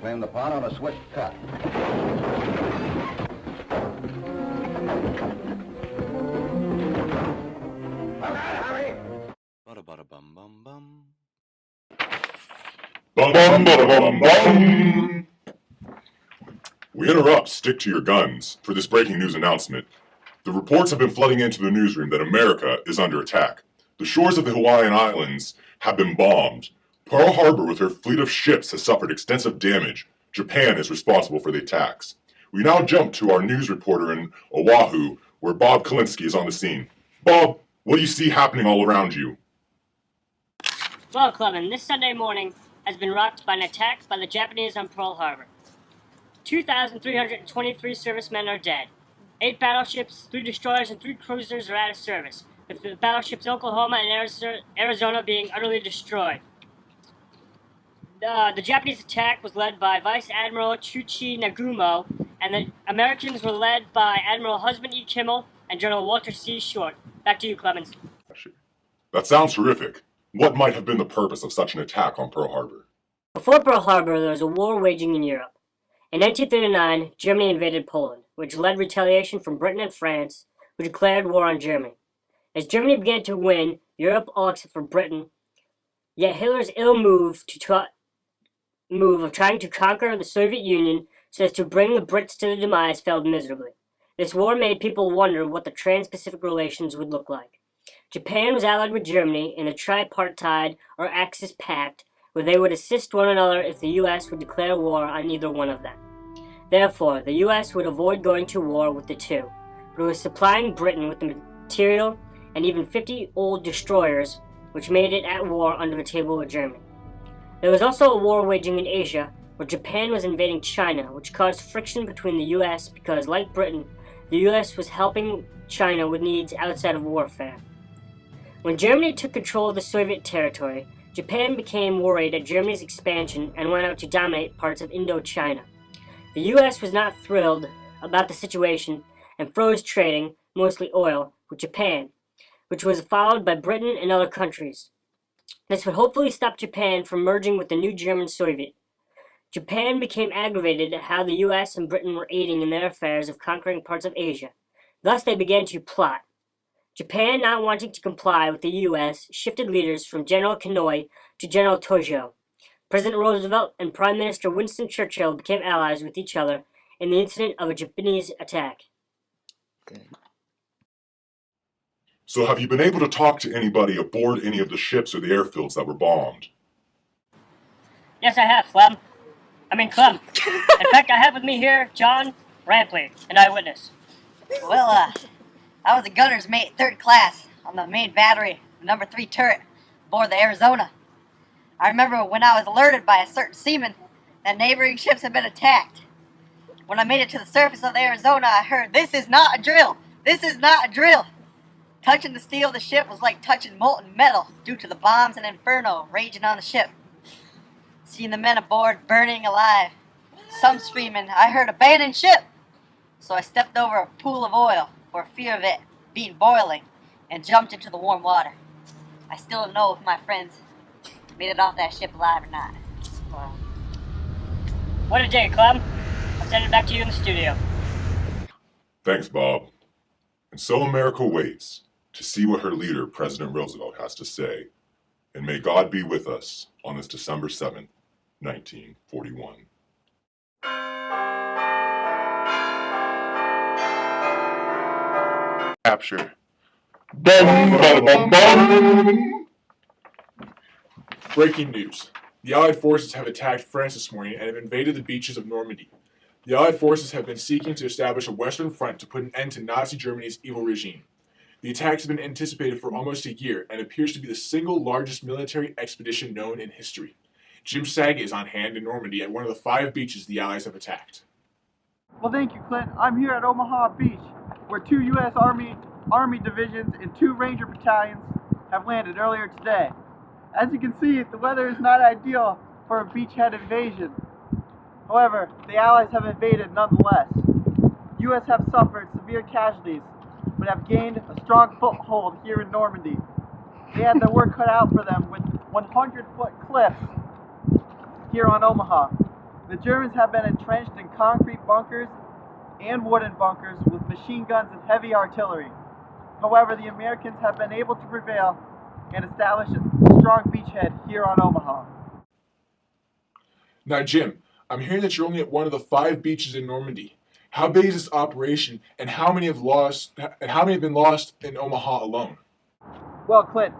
Claim the pot on a swift cut. All right, hurry! Ba-da-ba-da-bum-bum-bum. Bum-bum-bum-bum. We interrupt Stick to Your Guns for this breaking news announcement. The reports have been flooding into the newsroom that America is under attack. The shores of the Hawaiian Islands have been bombed. Pearl Harbor with her fleet of ships has suffered extensive damage. Japan is responsible for the attacks. We now jump to our news reporter in Oahu, where Bob Kalinsky is on the scene. Bob, what do you see happening all around you? Well, Clement, this Sunday morning has been rocked by an attack by the Japanese on Pearl Harbor. 2,323 servicemen are dead. 8 battleships, 3 destroyers, and 3 cruisers are out of service, with the battleships Oklahoma and Arizona being utterly destroyed. The Japanese attack was led by Vice Admiral Chuchi Nagumo, and the Americans were led by Admiral Husband E. Kimmel and General Walter C. Short. Back to you, Clemens. That sounds horrific. What might have been the purpose of such an attack on Pearl Harbor? Before Pearl Harbor, there was a war waging in Europe. In 1939, Germany invaded Poland, which led retaliation from Britain and France, who declared war on Germany. As Germany began to win, Europe all except for Britain, yet Hitler's ill move of trying to conquer the Soviet Union so as to bring the Brits to their demise failed miserably. This war made people wonder what the Trans-Pacific relations would look like. Japan was allied with Germany in a tripartite or Axis pact, where they would assist one another if the U.S. would declare war on either one of them. Therefore, the U.S. would avoid going to war with the two, but it was supplying Britain with the material and even 50 old destroyers, which made it at war under the table with Germany. There was also a war waging in Asia, where Japan was invading China, which caused friction between the U.S. because, like Britain, the U.S. was helping China with needs outside of warfare. When Germany took control of the Soviet territory, Japan became worried at Germany's expansion and went out to dominate parts of Indochina. The U.S. was not thrilled about the situation and froze trading, mostly oil, with Japan, which was followed by Britain and other countries. This would hopefully stop Japan from merging with the new German Soviet. Japan became aggravated at how the U.S. and Britain were aiding in their affairs of conquering parts of Asia. Thus they began to plot. Japan, not wanting to comply with the U.S., shifted leaders from General Kanoi to General Tojo. President Roosevelt and Prime Minister Winston Churchill became allies with each other in the incident of a Japanese attack. Good. So have you been able to talk to anybody aboard any of the ships or the airfields that were bombed? Yes, I have, Clem. In fact, I have with me here John Rampley, an eyewitness. Well, I was a gunner's mate, 3rd class, on the main battery, number 3 turret, aboard the Arizona. I remember when I was alerted by a certain seaman that neighboring ships had been attacked. When I made it to the surface of the Arizona, I heard, "This is not a drill! This is not a drill!" Touching the steel of the ship was like touching molten metal due to the bombs and inferno raging on the ship. Seeing the men aboard burning alive, some screaming, I heard "abandon ship!" So I stepped over a pool of oil for fear of it being boiling and jumped into the warm water. I still don't know if my friends made it off that ship alive or not. Wow. What a day, Clem. I'll send it back to you in the studio. Thanks, Bob. And so America waits to see what her leader, President Roosevelt, has to say. And may God be with us on this December 7th, 1941. Capture. Bum, bum, bum, bum. Breaking news. The Allied forces have attacked France this morning and have invaded the beaches of Normandy. The Allied forces have been seeking to establish a Western front to put an end to Nazi Germany's evil regime. The attacks have been anticipated for almost a year and appears to be the single largest military expedition known in history. Jim Saget is on hand in Normandy at one of the 5 beaches the Allies have attacked. Well, thank you, Clint. I'm here at Omaha Beach, where 2 U.S. Army divisions and 2 Ranger battalions have landed earlier today. As you can see, the weather is not ideal for a beachhead invasion. However, the Allies have invaded nonetheless. U.S. have suffered severe casualties, but have gained a strong foothold here in Normandy. They had their work cut out for them with 100-foot cliffs here on Omaha. The Germans have been entrenched in concrete bunkers and wooden bunkers with machine guns and heavy artillery. However, the Americans have been able to prevail and establish a strong beachhead here on Omaha. Now, Jim, I'm hearing that you're only at one of the 5 beaches in Normandy. How big is this operation, and how many have been lost in Omaha alone? Well, Clint,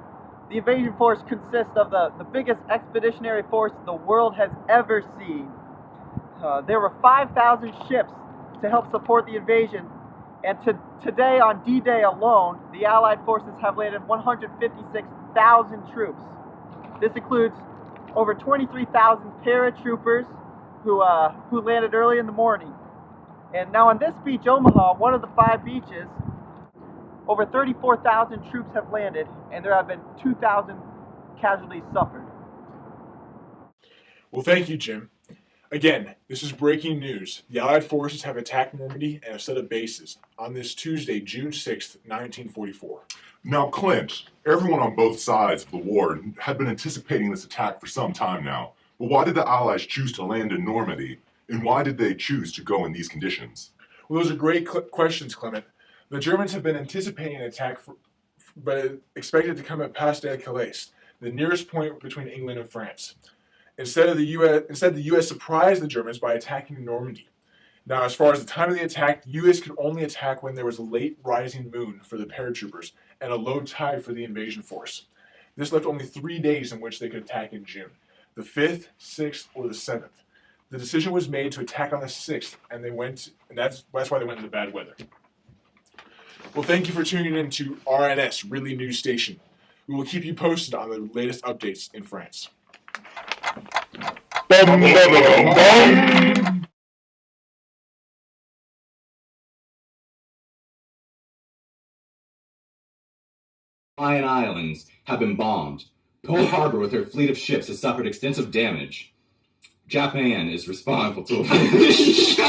the invasion force consists of the biggest expeditionary force the world has ever seen. There were 5,000 ships to help support the invasion, and today on D-Day alone, the Allied forces have landed 156,000 troops. This includes over 23,000 paratroopers who landed early in the morning. And now on this beach, Omaha, one of the 5 beaches, over 34,000 troops have landed, and there have been 2,000 casualties suffered. Well, thank you, Jim. Again, this is breaking news. The Allied forces have attacked Normandy and have set up bases on this Tuesday, June 6th, 1944. Now, Clint, everyone on both sides of the war had been anticipating this attack for some time now. But why did the Allies choose to land in Normandy, and why did they choose to go in these conditions? Well, those are great questions, Clement. The Germans have been anticipating an attack, but expected to come at Pas de Calais, the nearest point between England and France. Instead, the U.S. surprised the Germans by attacking Normandy. Now, as far as the time of the attack, the U.S. could only attack when there was a late rising moon for the paratroopers and a low tide for the invasion force. This left only 3 days in which they could attack in June, the 5th, 6th, or the 7th. The decision was made to attack on the 6th, and that's why they went into bad weather. Well, thank you for tuning in to RNS, Ridley News Station. We will keep you posted on the latest updates in France. Bum, bum, bum, bum. Hawaiian Islands have been bombed. Pearl Harbor with her fleet of ships has suffered extensive damage. Japan is responsible to It's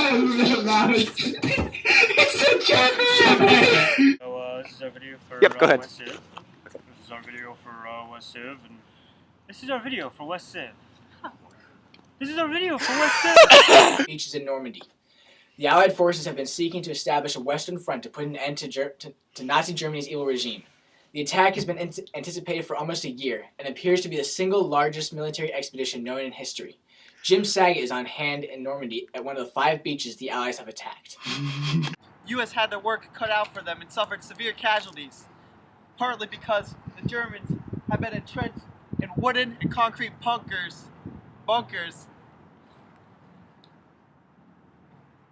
a Japan! So, this is our video for go ahead. West Civ. This is our video for West Civ, and this is our video for West Civ. This is our video for West Civ! Beaches in Normandy. The Allied forces have been seeking to establish a Western front to put an end to Nazi Germany's evil regime. The attack has been anticipated for almost a year and appears to be the single largest military expedition known in history. Jim Saget is on hand in Normandy at one of the 5 beaches the Allies have attacked. U.S. had their work cut out for them and suffered severe casualties, partly because the Germans have been entrenched in wooden and concrete bunkers.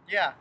Yeah.